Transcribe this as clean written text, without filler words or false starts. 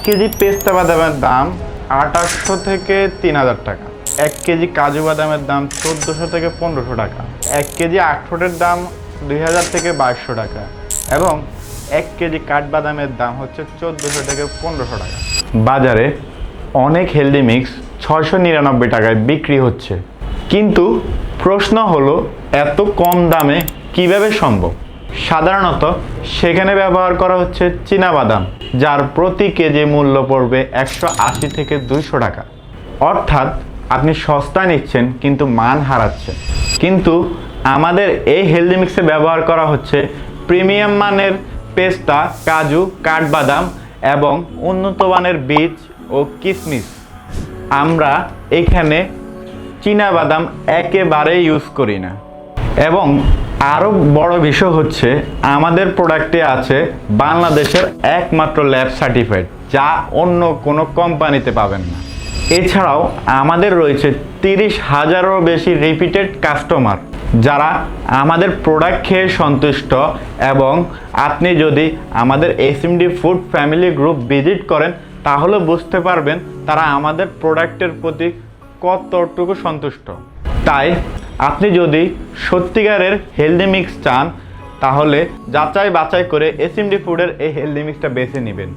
KG পেস্তা বাদামের দাম 2800 থেকে 3000 টাকা। 1 কেজি কাজু বাদামের দাম 1400 থেকে 1500 টাকা। 1 কেজি আখরোটের দাম 2000 থেকে 2200 টাকা এবং 1 কেজি কাঠবাদামের দাম হচ্ছে 1400 থেকে 1500 টাকা। বাজারে অনেক হেলদি মিক্স 699 টাকায় বিক্রি হচ্ছে, কিন্তু প্রশ্ন হলো এত কম দামে কিভাবে সম্ভব? সাধারণত সেখানে ব্যবহার করা হচ্ছে চীনাবাদাম, যার প্রতি কেজি মূল্য পড়বে 180 থেকে 200 টাকা। অর্থাৎ আপনি সস্তা নিচ্ছেন কিন্তু মান হারাচ্ছেন। কিন্তু আমাদের এই হেলদি মিক্সে ব্যবহার করা হচ্ছে প্রিমিয়াম মানের পেস্তা, কাজু, কাঠবাদাম এবং উন্নত মানের বীজ ও কিশমিশ। আমরা এখানে চীনাবাদাম একেবারেই ইউজ করি না। এবং আরও বড় বিষয় হচ্ছে আমাদের প্রোডাক্টে আছে বাংলাদেশের একমাত্র ল্যাব সার্টিফাইড, যা অন্য কোনো কোম্পানিতে পাবেন না। এছাড়াও আমাদের রয়েছে 30,000-এরও বেশি রিপিটেড কাস্টমার, যারা আমাদের প্রোডাক্ট খেয়ে সন্তুষ্ট। এবং আপনি যদি আমাদের SMD food family group visit করেন তাহলে বুঝতে পারবেন তারা আমাদের প্রোডাক্টের প্রতি কতটুকু সন্তুষ্ট। তাই আপনি যদি সত্যিকারের হেলদি মিক্স চান তাহলে যাচাই বাছাই করে এসএমডি ফুডের এই হেলদি মিক্সটা বেছে নেবেন।